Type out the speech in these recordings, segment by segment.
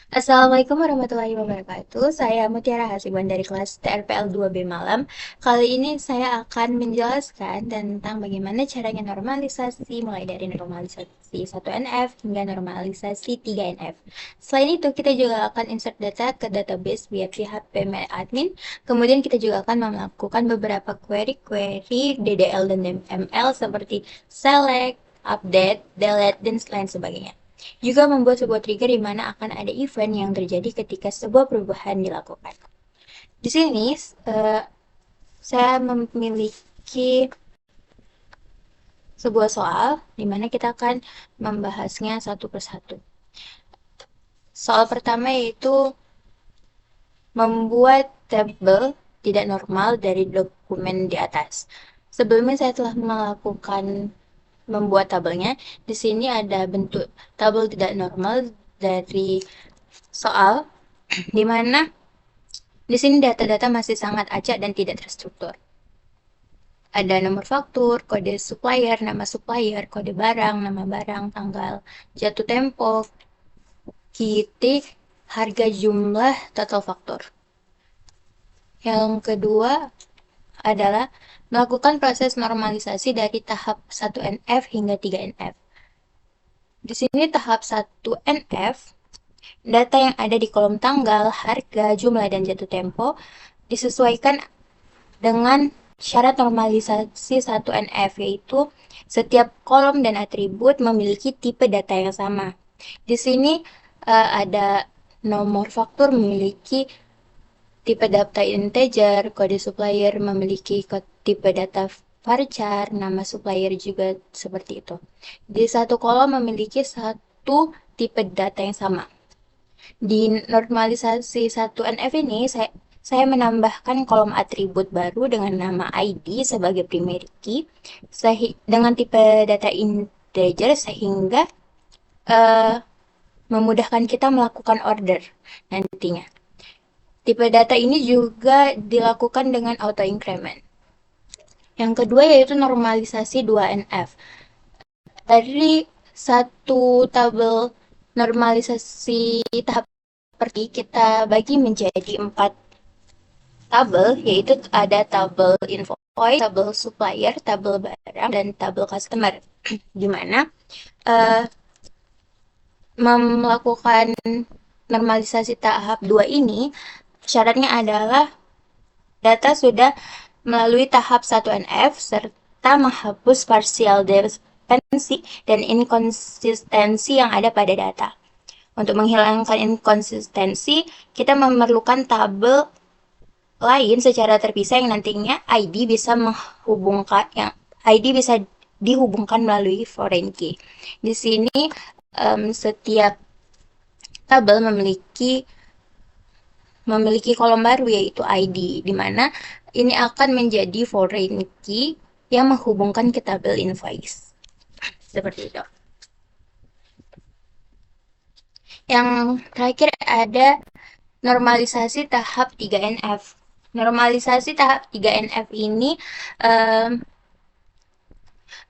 Assalamualaikum warahmatullahi wabarakatuh. Saya Mutiara Hasibuan dari kelas TRPL 2B Malam. Kali ini saya akan menjelaskan tentang bagaimana caranya normalisasi mulai dari normalisasi 1NF hingga normalisasi 3NF. Selain itu, kita juga akan insert data ke database via pihak admin. Kemudian kita juga akan melakukan beberapa query-query DDL dan ML seperti select, update, delete, dan lain sebagainya. Juga membuat sebuah trigger di mana akan ada event yang terjadi ketika sebuah perubahan dilakukan. Di sini saya memiliki sebuah soal di mana kita akan membahasnya satu persatu. Soal pertama yaitu membuat tabel tidak normal dari dokumen di atas. Sebelumnya saya telah melakukan membuat tabelnya. Di sini ada bentuk tabel tidak normal dari soal di mana di sini data-data masih sangat acak dan tidak terstruktur. Ada nomor faktur, kode supplier, kode barang, nama barang, tanggal, jatuh tempo, titik, harga jumlah, total faktur. Yang kedua adalah melakukan proses normalisasi dari tahap 1NF hingga 3NF. Di sini tahap 1NF, data yang ada di kolom tanggal, harga, jumlah, dan jatuh tempo disesuaikan dengan syarat normalisasi 1NF, yaitu setiap kolom dan atribut memiliki tipe data yang sama. Di sini ada nomor faktur memiliki tipe data integer, kode supplier memiliki tipe data varchar, nama supplier juga seperti itu. Di satu kolom memiliki satu tipe data yang sama. Di normalisasi 1NF ini, saya menambahkan kolom atribut baru dengan nama ID sebagai primary key dengan tipe data integer sehingga uh, memudahkan kita melakukan order nantinya. Tipe data ini juga dilakukan dengan auto increment. Yang kedua yaitu normalisasi 2NF. Dari satu tabel normalisasi tahap seperti kita bagi menjadi 4 tabel, yaitu ada tabel invoice, tabel supplier, tabel barang, dan tabel customer. Di mana melakukan normalisasi tahap 2 ini, syaratnya adalah data sudah melalui tahap 1NF serta menghapus partial dependency dan inkonsistensi yang ada pada data. Untuk menghilangkan inkonsistensi, kita memerlukan tabel lain secara terpisah yang nantinya ID bisa dihubungkan melalui foreign key. Di sini setiap tabel memiliki kolom baru yaitu ID, di mana ini akan menjadi foreign key yang menghubungkan ke tabel invoice. Seperti itu. Yang terakhir ada normalisasi tahap 3NF. Normalisasi tahap 3NF ini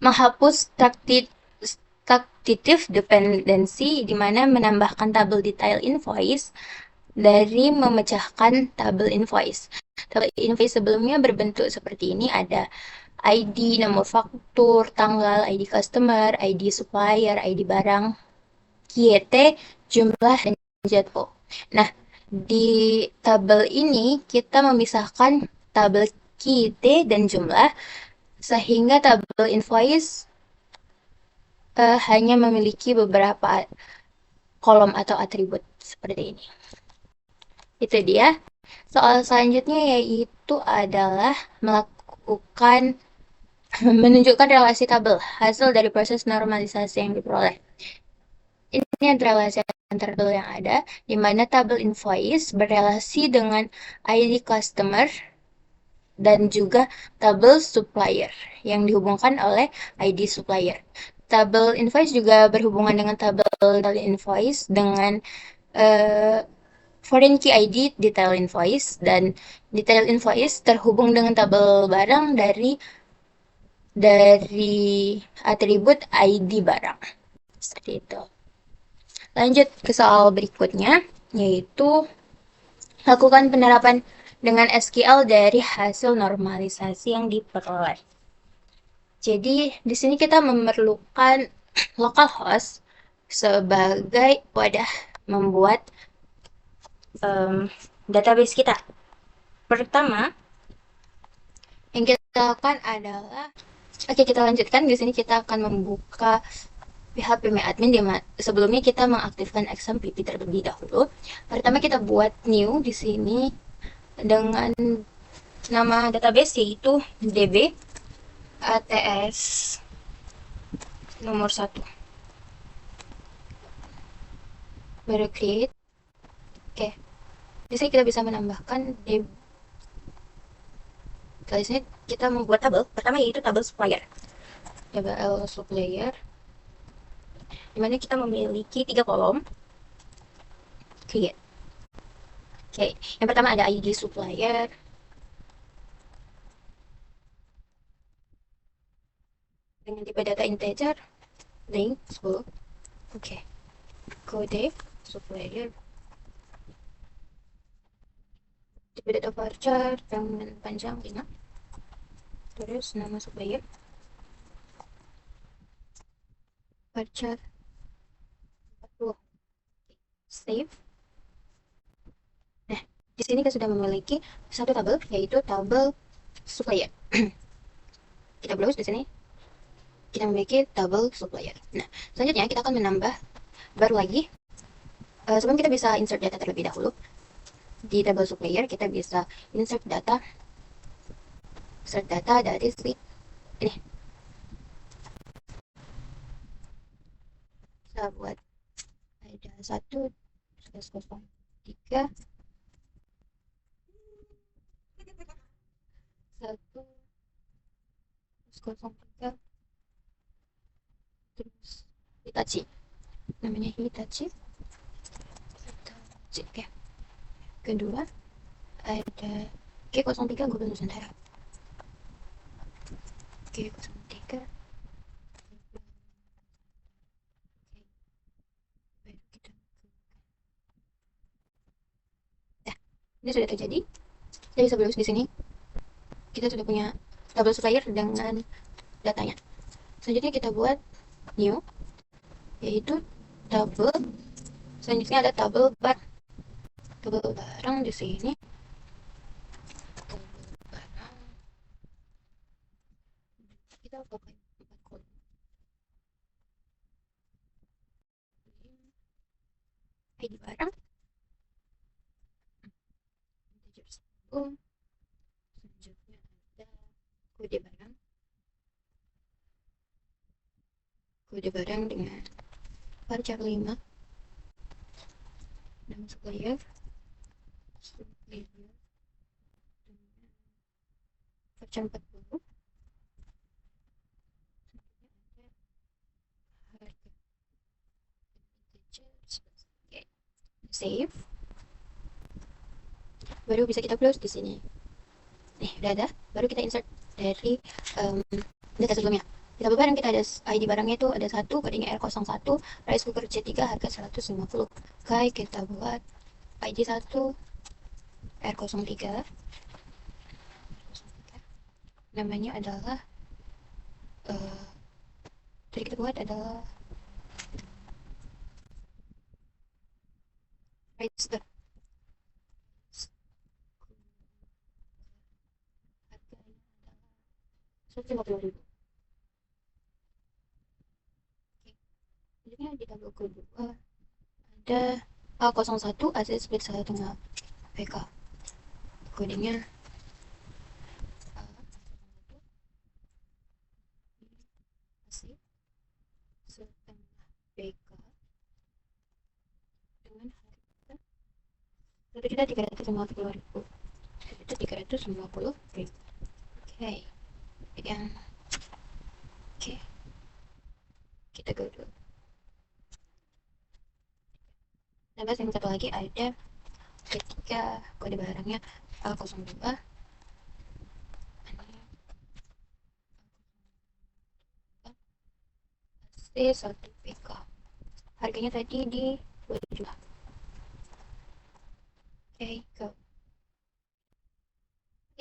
menghapus structive dependency, di mana menambahkan tabel detail invoice dari memecahkan tabel invoice. Tabel invoice sebelumnya berbentuk seperti ini, ada ID, nomor faktur, tanggal, ID customer, ID supplier, ID barang, QT, jumlah, dan jadwal. Nah, di tabel ini kita memisahkan tabel QT dan jumlah sehingga tabel invoice hanya memiliki beberapa kolom atau atribut seperti ini. Itu dia. Soal selanjutnya yaitu adalah menunjukkan relasi tabel hasil dari proses normalisasi yang diperoleh. Ini adalah relasi antar tabel yang ada, di mana tabel invoice berrelasi dengan ID customer dan juga tabel supplier yang dihubungkan oleh ID supplier. Tabel invoice juga berhubungan dengan tabel invoice dengan foreign key ID detail invoice, dan detail invoice terhubung dengan tabel barang dari atribut ID barang. Seperti itu. Lanjut ke soal berikutnya. yaitu lakukan penerapan dengan SQL dari hasil normalisasi yang diperoleh. Jadi di sini kita memerlukan localhost sebagai wadah membuat database kita. Pertama, yang kita lakukan adalah, oke, kita lanjutkan. Di sini kita akan membuka PHP admin. Sebelumnya kita mengaktifkan XMPP terlebih dahulu. Pertama kita buat new di sini dengan nama database yaitu db ats nomor 1. Baru create. Oke. Di sini kita bisa menambahkan db. Kali ini kita membuat tabel. Pertama yaitu tabel supplier. Tabel supplier dimana kita memiliki 3 kolom. Create. Oke, yang pertama ada ID supplier, dengan tipe data integer, link 10. Oke, kode supplier, tipe data varchar dengan panjang 5. Terus nama supplier, varchar 40. Save. Nah, di sini kita sudah memiliki satu tabel, yaitu tabel supplier. Kita browse di sini, kita memiliki tabel supplier. Nah, selanjutnya kita akan menambah baru lagi. Sebelum kita bisa insert data terlebih dahulu, di tabel supplier kita bisa insert data dari ini. Kita buat ada 1/03 1/03 terus Hitachi, namanya Hitachi. Oke, kedua ada G03 Google Nusantara. G03 ini sudah terjadi. Kita bisa browse di sini. Kita sudah punya tabel supplier dengan datanya. Selanjutnya kita buat new, yaitu tabel. Selanjutnya ada tabel bar. Tabel barang di sini. Tabel barang. Kita pakai 4 kolom. ID barang. Selanjutnya ada kode barang. Kode barang dengan varchar 5. Nama supplier dengan varchar 40. Harga. Oke, save. Baru bisa kita close di sini. Nih, udah ada. Baru kita insert dari data sebelumnya. Di tabel barang kita ada ID barangnya itu ada 1, kodenya R01, rice cooker C3, harga 150. Oke, kita buat ID 1 R03. Namanya adalah tadi kita buat adalah rice cooker. Harganya adalah 150.000. Selanjutnya di tabel kedua ada A01 AC split 1,5 PK. Kodenya AC setengah PK dengan harga 1.350.000. 1.350.000. Oke, yang oke, kita go dulu. Nah, yang satu lagi ada ketika kode barangnya A02. C1 PK. Harganya tadi di 2 juta.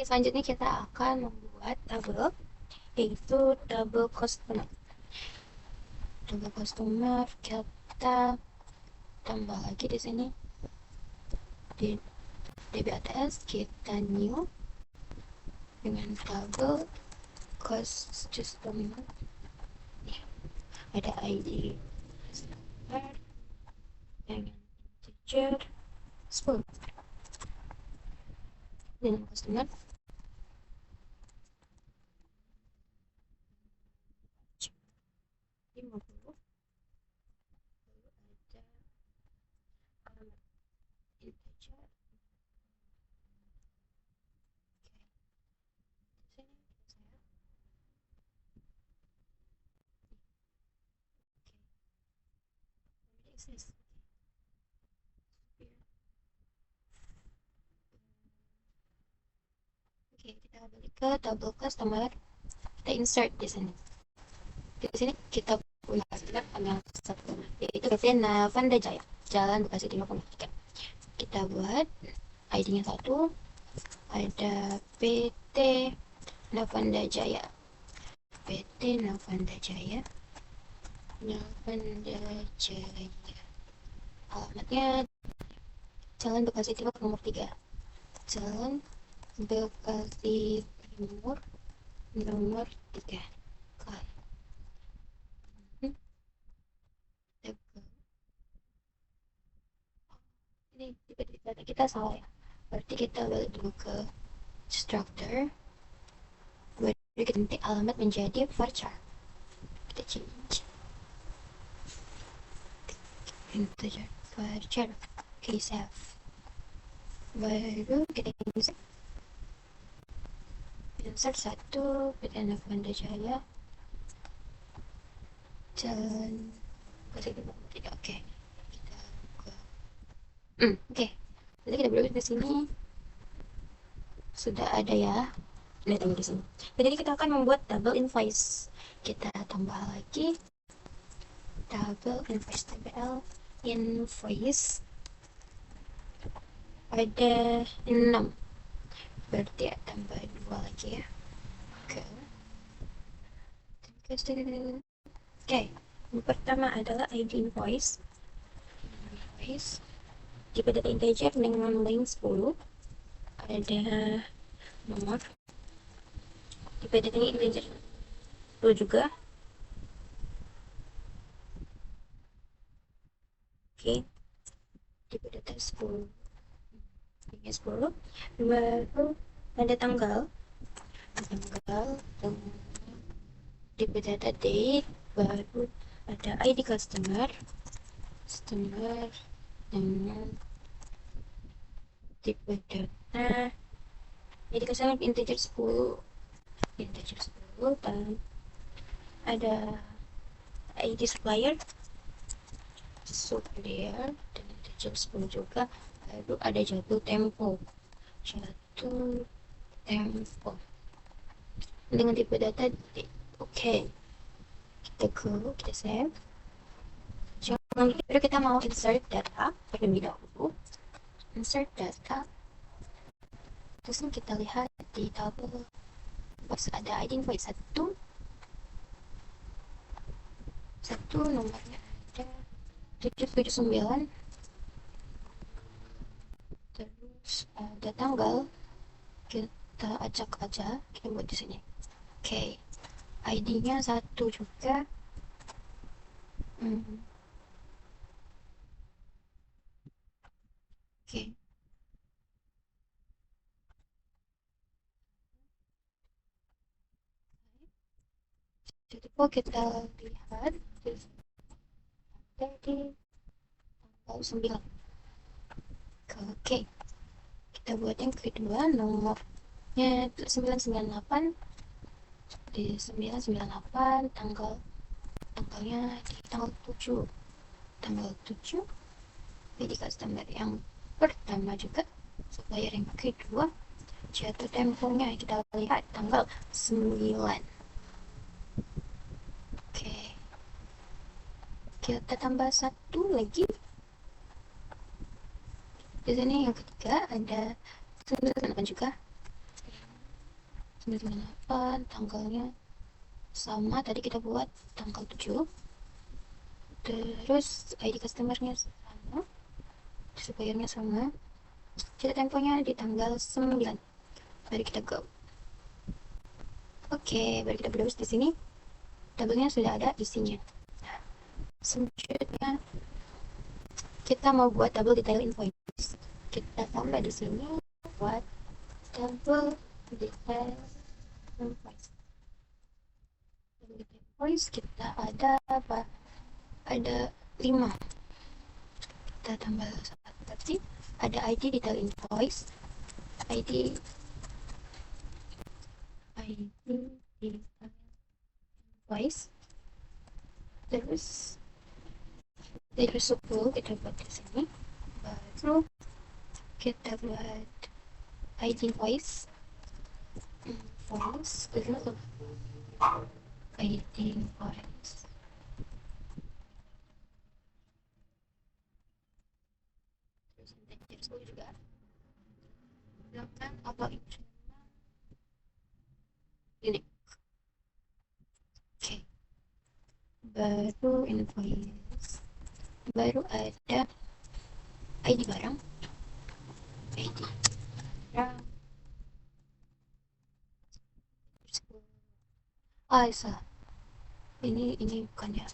selanjutnya kita akan membuat tabel, yaitu tabel customer. Tabel customer kita tambah lagi di sini di DBATS, kita new dengan tabel customer. Ada ID customer dengan integer 10 dengan customer 50. Lalu ada alamat integer. Oke, di sini saya oke, exist. Oke, kita balik ke tabel customer, kita insert di sini. Di sini kita punya customer yang satu, yaitu PT Navanda Jaya, Jalan Bekasi Timur 3. Kita buat ID-nya 1, ada PT Navanda Jaya. PT Navanda Jaya. Navanda Jaya. Alamatnya Jalan Bekasi Timur nomor 3. Jalan Bekasi Timur nomor 3. Ini tipe-tipe data kita salah ya. Berarti kita balik dulu ke structure. Baru kita ganti alamat menjadi varchar. Kita change integer varchar. Oke, save. Baru kita insert 1 PT Navanda Jaya Jalan Bekasi Timur 3. Oke, kita buka. Oke, jadi kita berubah ke sini sudah ada ya. Lihat di sini. Jadi kita akan membuat tabel invoice. Kita tambah lagi tabel invoice, tabel invoice ada 6, berarti ya tambah 2 lagi ya. Oke, yang pertama adalah ID invoice. Tipe data integer dengan link 10, ada nomor. Tipe datanya integer 2 juga. Oke, tipe data 10, linknya 10. Baru ada tanggal, tipe data date. Baru ada ID customer dengan tipe data ID customer integer 10, dan ada ID supplier dan integer 10 juga. Lalu ada jatuh tempo dengan tipe data date. Oke, kita save. Baru kita mau insert data terlebih dahulu. Insert data. Terus kita lihat di tabel box ada ID invoice 1, nomornya ada 779. Terus ada tanggal, kita acak aja, kita buat di sini. Oke, ID-nya 1 juga. Oke. Jadi kita lihat jadi tanggal 9. Oke, kita buat yang kedua, nomornya 998. Di 998 tanggalnya di tanggal 7. Jadi customer yang pertama juga, supplier yang kedua, jatuh temponya kita lihat tanggal 9. Oke, kita tambah 1 lagi. Di sini yang ketiga ada 98 juga. 998, tanggalnya sama tadi kita buat tanggal 7, terus ID customernya sama, suppliernya sama, jatuh temponya di tanggal 9. Mari kita go. Oke, baru kita browse di sini. Tabelnya sudah ada isinya. Selanjutnya kita mau buat tabel detail invoice. Kita tambah di sini buat tabel detail invoice. Tabel detail invoice kita ada apa? Ada 5. Kita tambah satu lagi. Ada ID detail invoice, ID detail invoice, terus suku kita buat di sini, baru kita buat ID invoice, ID invoice, terus suku juga, belakang apa ini. Oke, baru invoice, baru ada ID barang, salah, ini bukan ya,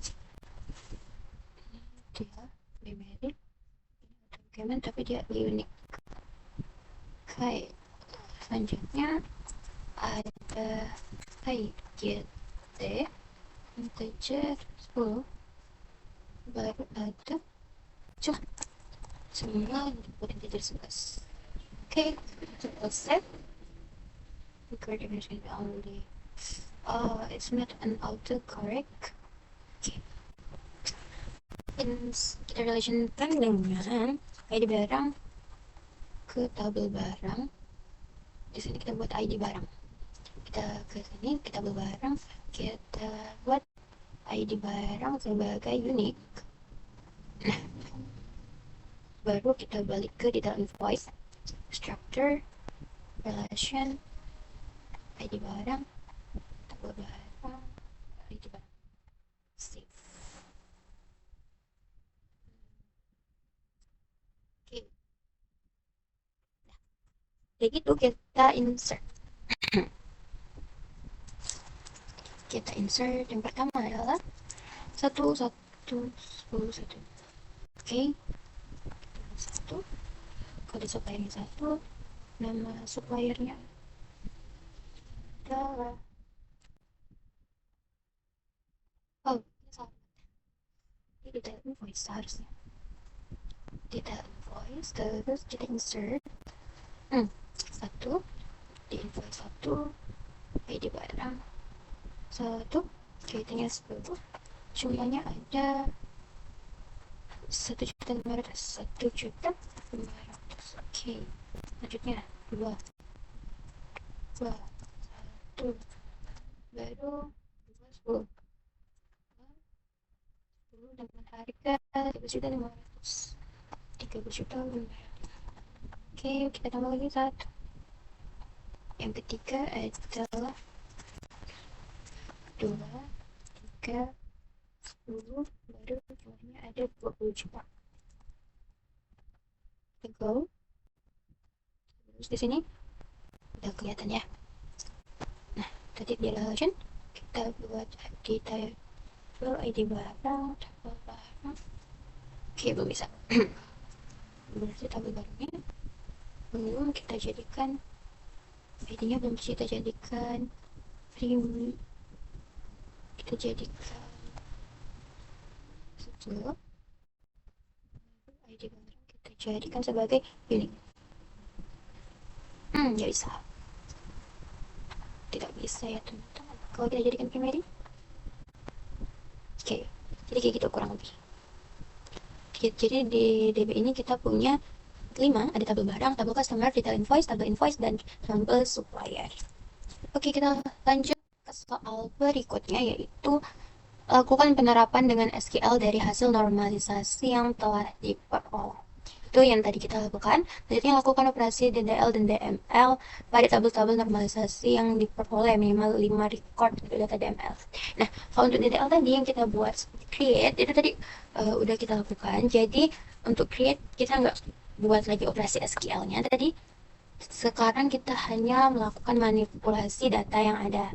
ini dia memory dokumen tapi dia unik. Oke, selanjutnya ada IGT integer 10, baru ada semua input integer 11. Oke, selesai. Record dimension only. It's not an autocorrect. Okay. Kita relationkan dengan ID barang ke tabel barang. Di sini kita buat ID barang. Kita ke sini, kita tabel barang, kita buat ID barang sebagai unique. Nah, baru kita balik ke detail invoice, structure, relation, ID barang, tabel barang, ID barang, save. Oke, nah, kayak gitu kita insert. Kita insert yang pertama adalah 1, 1, 10, 1. Oke, 1, kode suppliernya 1, nama suppliernya adalah, oh ini salah, ini detail invoice seharusnya, detail invoice, terus kita insert 1 di invoice 1, ID barang 1, ratingnya 10, jumlahnya ada 1.500.000. Oke, selanjutnya 2, 1, baru 10 dengan harga 13.500, 13.500. Oke, kita tambah lagi 1. Yang ketiga adalah 2, 3, 10, baru jumlahnya ada 20 juta. Kita go. Terus di sini udah kelihatan ya. Nah, tadi di relation kita buat detail ID barang, tabel barang. Oke, belum bisa. Berarti tabel barangnya belum kita jadikan, ID-nya belum kita jadikan primi, kita jadikan satu, ID barang kita jadikan sebagai unique. Nggak bisa, tidak bisa ya teman-teman kalau kita jadikan primary. Oke, jadi kayak gitu kurang lebih. Jadi di DB ini kita punya 5, ada tabel barang, tabel customer, detail invoice, dan tabel supplier. Oke, kita lanjut ke soal berikutnya, yaitu lakukan penerapan dengan SQL dari hasil normalisasi yang telah diperoleh. Itu yang tadi kita lakukan. Selanjutnya lakukan operasi DDL dan DML pada tabel-tabel normalisasi yang diperoleh minimal 5 record untuk data DML. Nah, kalau untuk DDL tadi yang kita buat create, itu tadi udah kita lakukan. Jadi, untuk create, kita nggak buat lagi operasi SQL-nya. Tadi, sekarang kita hanya melakukan manipulasi data yang ada.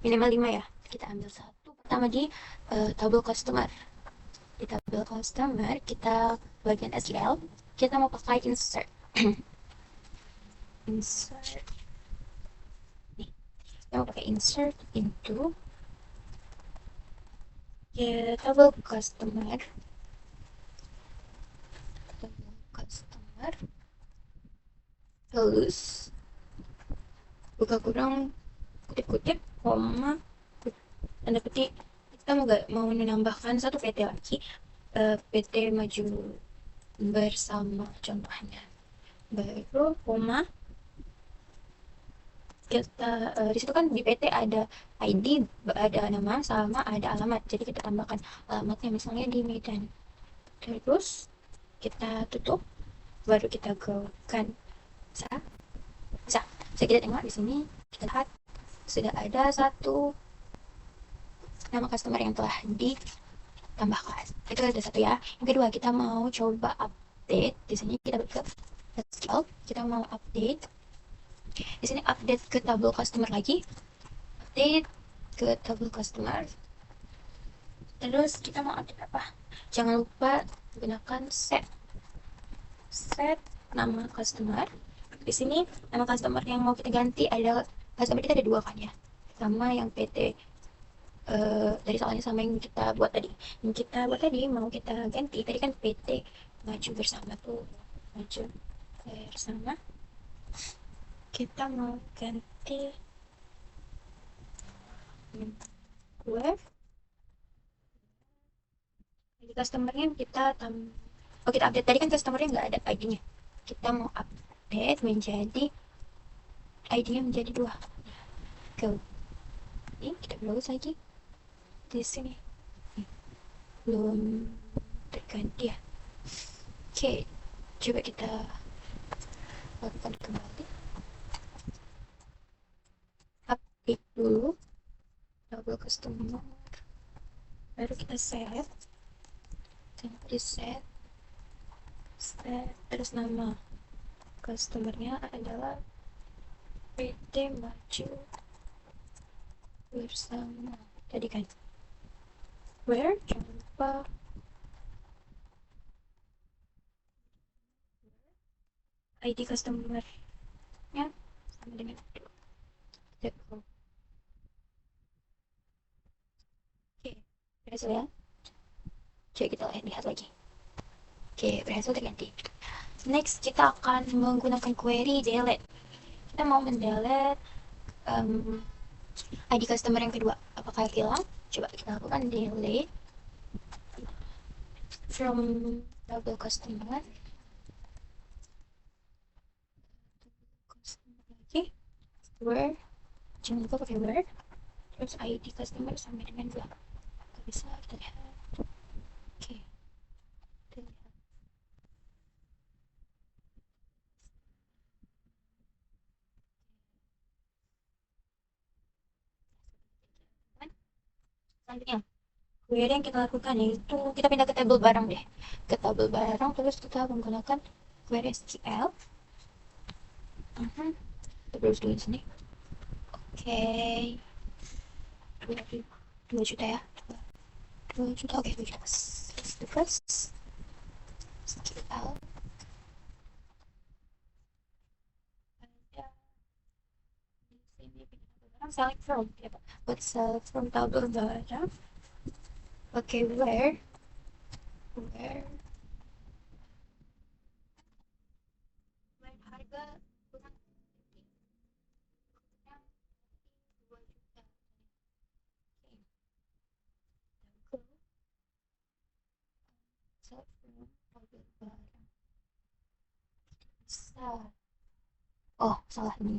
Minimal 5 ya. Kita ambil satu. Pertama di tabel customer. Di tabel customer, kita bagian SQL, kita mau pakai insert. Insert. Nih, kita mau pakai insert into ya, tabel customer. Tabel customer. Terus buka kurang, kutip-kutip, koma, tanda petik. Kita mau menambahkan satu PT lagi, PT Maju Bersama contohnya. Baru koma, kita di situ kan di PT ada ID, ada nama sama ada alamat. Jadi kita tambahkan alamatnya misalnya di Medan. Terus kita tutup, baru kita go-kan. Bisa? Bisa. Bisa kita tengok di sini, kita lihat sudah ada satu nama customer yang telah ditambahkan. Itu ada satu ya. Yang kedua, kita mau coba update. Di sini kita ke SQL, kita mau update. Di sini update ke tabel customer lagi. Update ke tabel customer. Terus kita mau update apa? Jangan lupa gunakan set nama customer. Di sini nama customer yang mau kita ganti ada, customer kita ada dua kan ya, sama yang PT dari soalnya sama yang kita buat tadi. Yang kita buat tadi mau kita ganti, tadi kan PT Maju Bersama tuh, Maju Bersama. Kita mau ganti web. Jadi customernya kita kita update, tadi kan customernya nggak ada ID-nya. Kita mau update menjadi ID-nya menjadi 2. Go. Ini kita browse lagi. Di sini belum terganti ya. Oke, coba kita lakukan kembali. Update dulu tabel customer, baru kita save. Di set terus nama customernya adalah PT Maju Bersama tadi kan. Where, jangan lupa ID customernya sama dengan itu. Oke, berhasil ya. Coba kita lihat lagi. Oke, berhasil terganti. Next, kita akan menggunakan query delete. Kita mau mendelete ID customer yang kedua. Apakah hilang? Coba kita lakukan delete from double customer lagi. Where, jangan lupa pakai where. Terus ID customer sama dengan 2. Bisa kita lihat. Oke, kita lihat. Selanjutnya, query yang kita lakukan yaitu kita pindah ke tabel barang deh. Ke tabel barang, terus kita menggunakan query SQL. Kita browse dulu di sini. Oke, 2 juta ya. 2 juta, oke, 2 juta. Terus SQL. Select from, buat select from tabel barang. Oke, where harga kurang 2 juta. Oke, select from tabel barang. Bisa. Oh, salah ini.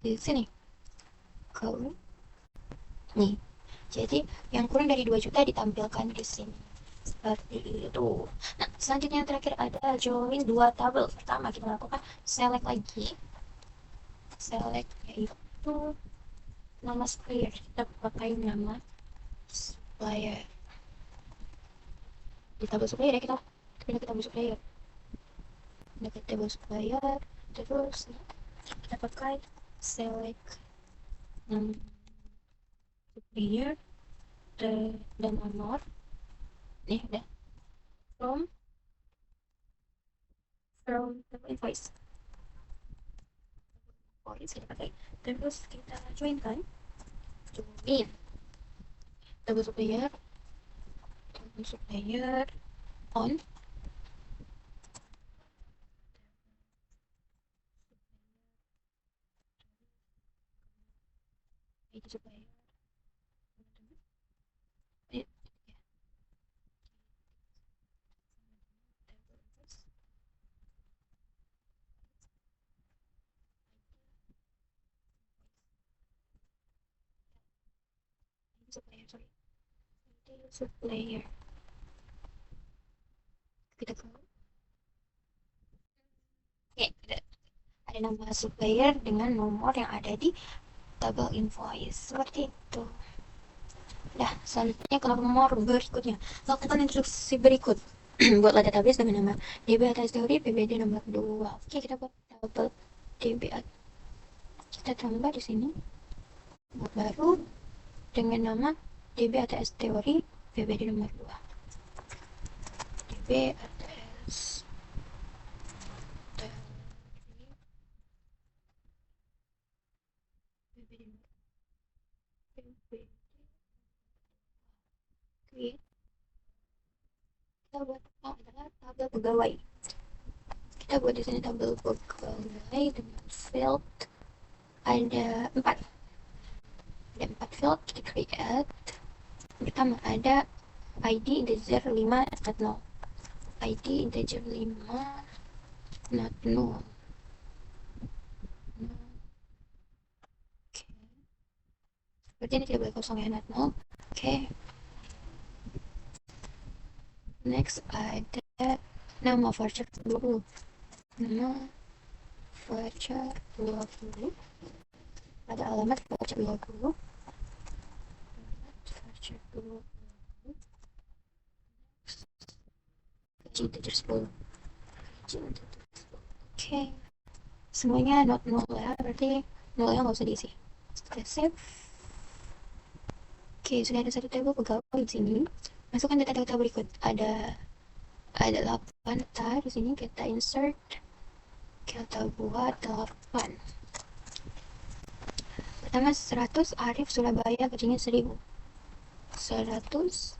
Di sini. Nih, jadi yang kurang dari 2 juta ditampilkan di sini. Seperti itu. Nah, selanjutnya yang terakhir ada join dua tabel. Pertama kita lakukan select lagi. Select yaitu nama supplier. Kita pakai nama supplier. Di tabel supplier ya, kita pindah ke tabel supplier. Pindah ke tabel supplier. Terus kita pakai select nama supplier dan nomor. Nih udah. From invoice. Kita pakai. Terus kita join kan. Join double supplier on ID supplier ya, supplier sorry ID supplier kita ke ya, ada nama supplier dengan nomor yang ada di tabel invoice seperti itu. Nah, selanjutnya ke nomor berikutnya. Lakukan instruksi berikut. Buatlah database dengan nama DB atas teori PBD nomor 2. Oke, kita buat tabel DB. Kita tambah di sini. Buat baru dengan nama DB atas teori PBD nomor 2. DB atas teori PBD nomor 2. Create. Kita buat adalah tabel pegawai. Kita buat di sini tabel pegawai dengan field ada 4. Ada 4 field, kita create. Pertama ada ID integer 5 not 0. ID integer 5 not 0. Oke. Berarti ini tidak boleh kosong ya, not 0. Oke. Next ada nama voucher 20. Nama voucher 20. Ada alamat voucher 20. Voucher 20. Gaji integer 10. Gaji integer 10. Oke. Semuanya not 0 ya, berarti 0 nya nggak usah diisi. Kita save. Oke, sudah ada satu tabel pegawai di sini. Masukkan data-data berikut. Ada 8 data di sini, kita insert. Kita buat 8. Pertama 100 Arif Surabaya, gajinya 1000. 100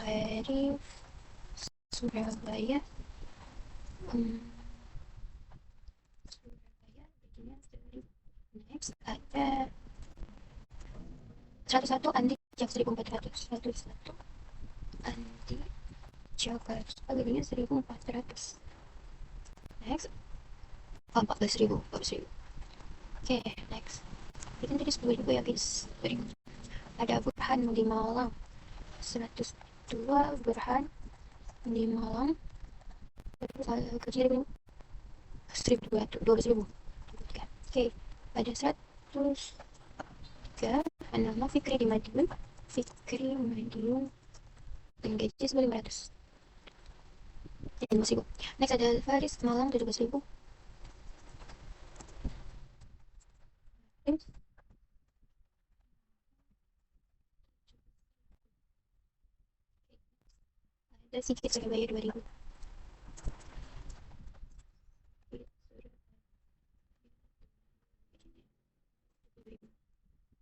Arif Surabaya. Surabaya gajinya 1000. Next ada 101 Andi Jak 1400. 101 Andi Jakarta gajinya 1400. Next 14.000. Oke, next. Bikin tadi 10.000 ya guys. Ada Burhan di Malang. 102 Burhan di Malang. Gajinya 12.000. Oke, ada 103 nama Fikri di Madiun. Fikri Madiun dengan gaji 1.500. Jadi 5.000. Next ada Faris Malang 17.000. Ada Sigit Surabaya 2.000.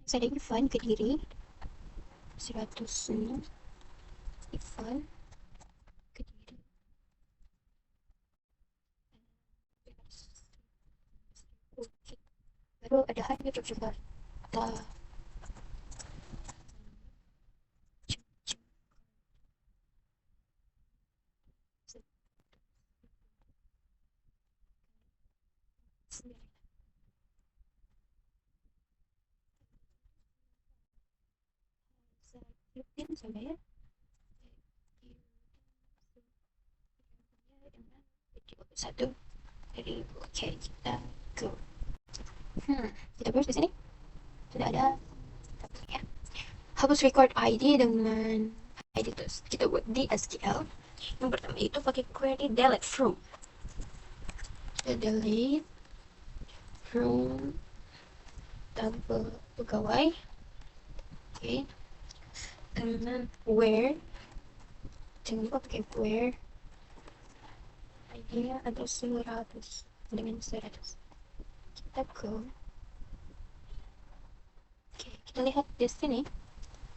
Next ada Ivan Kediri 106. Ivan Kediri. Baru ada Hanya Yogyakarta. Surabaya. satu. Jadi oke, kita go. Kita terus di sini sudah ada ya. Hapus record ID dengan ID terus kita buat di SQL. Yang pertama itu pakai query delete from. Kita delete from tabel pegawai. Oke. Dengan where, jangan lupa pakai where ID-nya ada 100 dengan 100. Kita go. Oke, kita lihat di sini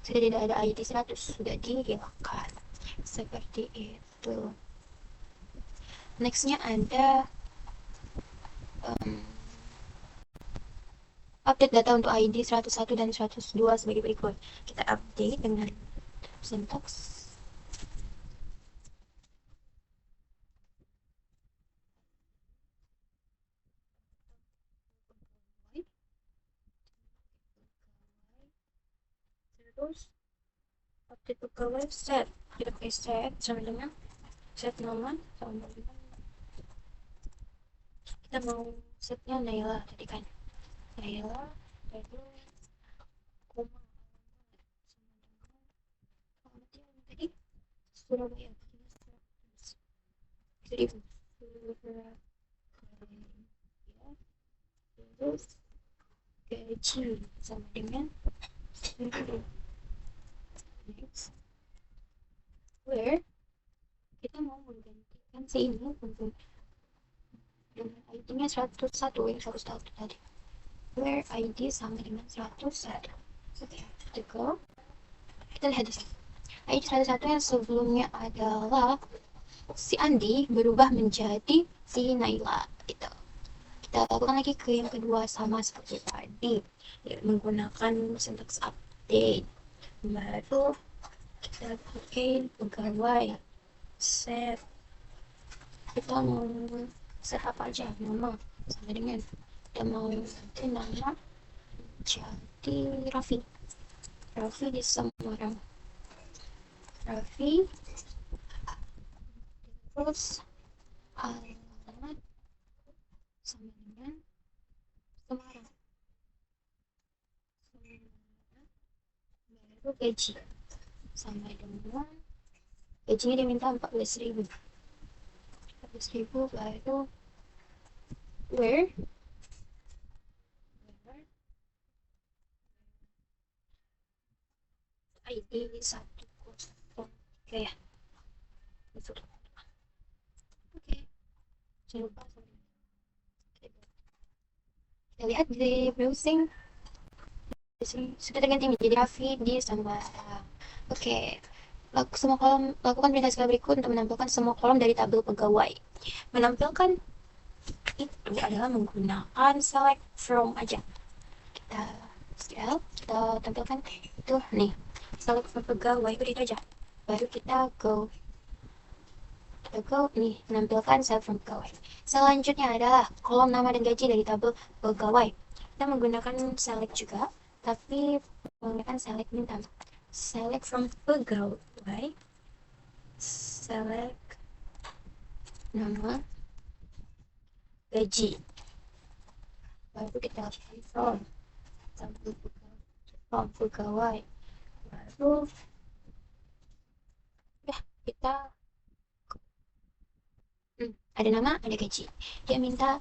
sudah tidak ada ID 100, sudah dihilangkan seperti itu. Nextnya ada update data untuk ID 101 dan 102 sebagai berikut. Kita update dengan syntax terus update pegawai set. Kita pakai set sama dengan set nama sama dengan kita mau setnya Naila tadi kan, Naila lalu koma sama dengan tadi Surabaya. Jadi Surabaya terus gaji sama dengan 1000. Next, where kita mau menggantikan si ini untuk dengan ID-nya 101 yang 101 tadi. Where ID sama dengan 101. Oke, kita go. Kita lihat di sini. ID 101 yang sebelumnya adalah si Andi berubah menjadi si Naila. Gitu. Kita lakukan lagi ke yang kedua sama seperti tadi, menggunakan syntax update. Baru kita pakai pegawai set. Kita mau set apa aja, nama sama dengan kita mau ganti nama jadi Raffi di Semarang. Raffi terus alamat sama dengan Semarang. Baru gaji sama dengan gajinya diminta 14.000. Baru where ID 103 ya. Betul. Oke. Jangan lupa kita lihat di browsing. Di sini sudah terganti menjadi Raffi di Semarang. Oke. Semua kolom, lakukan perintah skala berikut untuk menampilkan semua kolom dari tabel pegawai. Menampilkan itu adalah menggunakan select from aja. Kita tampilkan itu nih, select from pegawai, udah itu aja. Baru kita go nih, menampilkan select from pegawai. Selanjutnya adalah kolom nama dan gaji dari tabel pegawai. Kita menggunakan select juga, tapi menggunakan select minta select from pegawai, select nama gaji, baru kita from pegawai, baru ya kita ada nama, ada gaji. Dia minta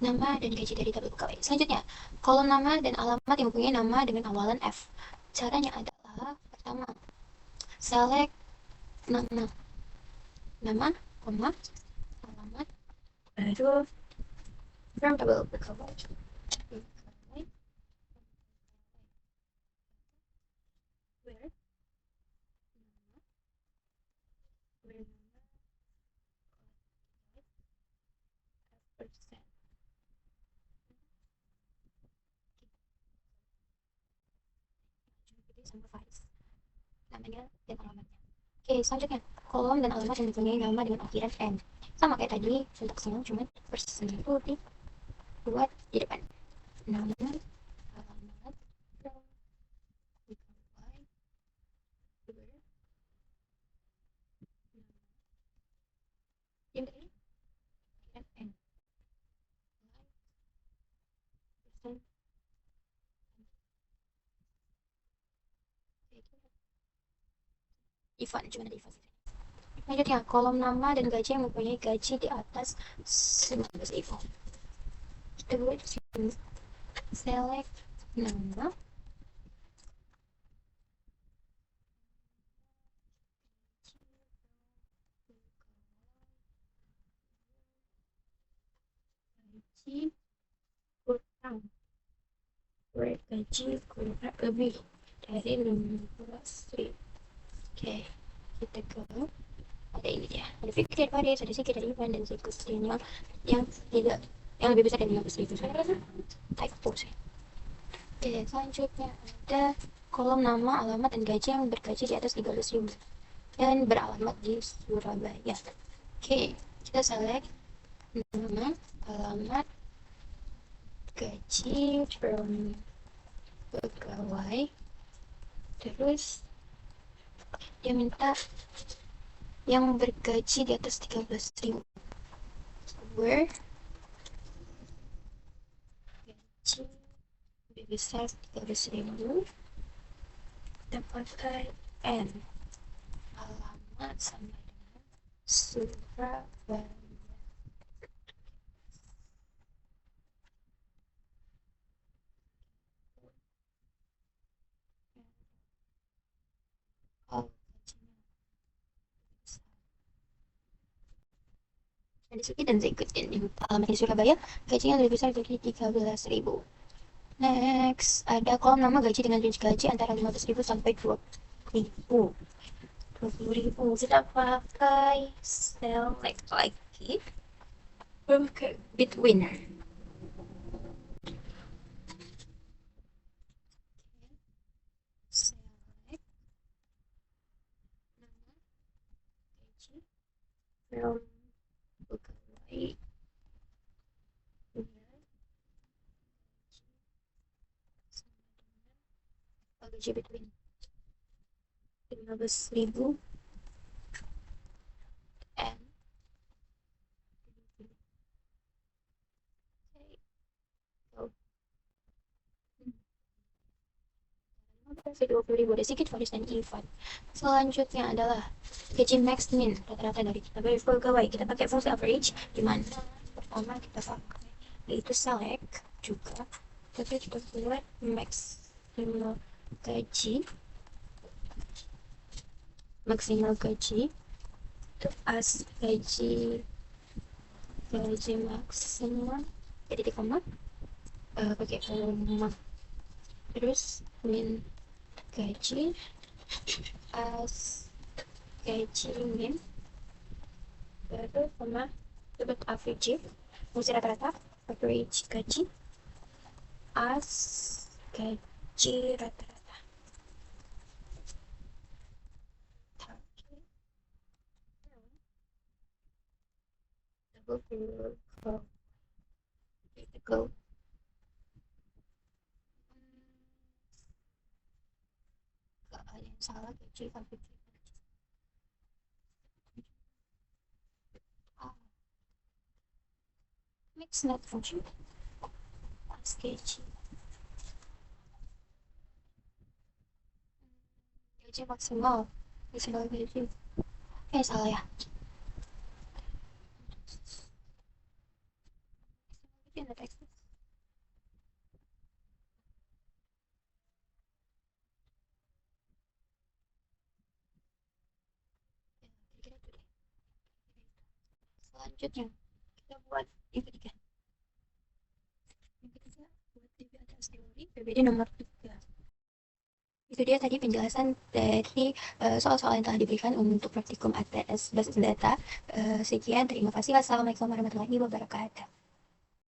nama dan gaji dari tabel pegawai. Selanjutnya, kolom nama dan alamat yang mempunyai nama dengan awalan F. Caranya adalah pertama, select nama, koma, alamat, baru from tabel pegawai. Where namanya dan alamatnya. Oke, selanjutnya kolom dan alamat yang mempunyai nama dengan akhiran n. Sama kayak tadi, sintaksnya cuma person itu dibuat di depan. Nama, alamat, yang tadi Ivan, cuma ada Ivan. Selanjutnya, kolom nama dan gaji yang mempunyai gaji di atas 15.000. Kita buat di sini. Select nama. Gaji kurang. Gaji kurang lebih dari 15.000. Oke, kita ke ada ini dia. Ada Fikri, ada Faris, ada Siki, ada Ivan, dan Zikus Daniel yang tidak yang lebih besar dari 15.000. Saya rasa typo sih. Oke, selanjutnya ada kolom nama, alamat, dan gaji yang bergaji di atas 13.000 dan beralamat di Surabaya. Oke, kita select nama, alamat, gaji from pegawai. Terus dia minta yang bergaji di atas 13.000. Where gaji lebih besar 13.000, kita pakai N. Alamat sama dengan Surabaya. Oh, gajinya besar. Ada Suki dan Zaikutin yang alamat di Surabaya, gajinya lebih besar dari 13.000. Next, ada kolom nama gaji dengan range gaji antara 15.000 sampai 20.000. 20.000 kita pakai select lagi. Pakai between. Select nama gaji from pegawai punya gaji between 15.000 and 20.000. Okay, go. 20.000 ada sedikit Faris dan Ivan. Selanjutnya adalah gaji max min rata-rata dari kita bagi pegawai. Kita pakai fungsi average, di mana pertama kita pakai yaitu select juga, tapi kita buat maksimal gaji itu as gaji maksimal jadi di koma, pakai koma, terus min gaji as gaji min baru koma dapat average fungsi rata-rata average gaji as gaji rata-rata. Double go. Gak ada yang salah gaji average. Mix not function as gaji maksimal gaji salah ya. Gaji ada teks. Kira-kira itu deh. Selanjutnya kita buat yang ketiga. Buat DB atas teori PBD nomor 3. Itu dia tadi penjelasan dari soal-soal yang telah diberikan untuk praktikum ATS Basis Data. Sekian, terima kasih. Wassalamualaikum warahmatullahi wabarakatuh.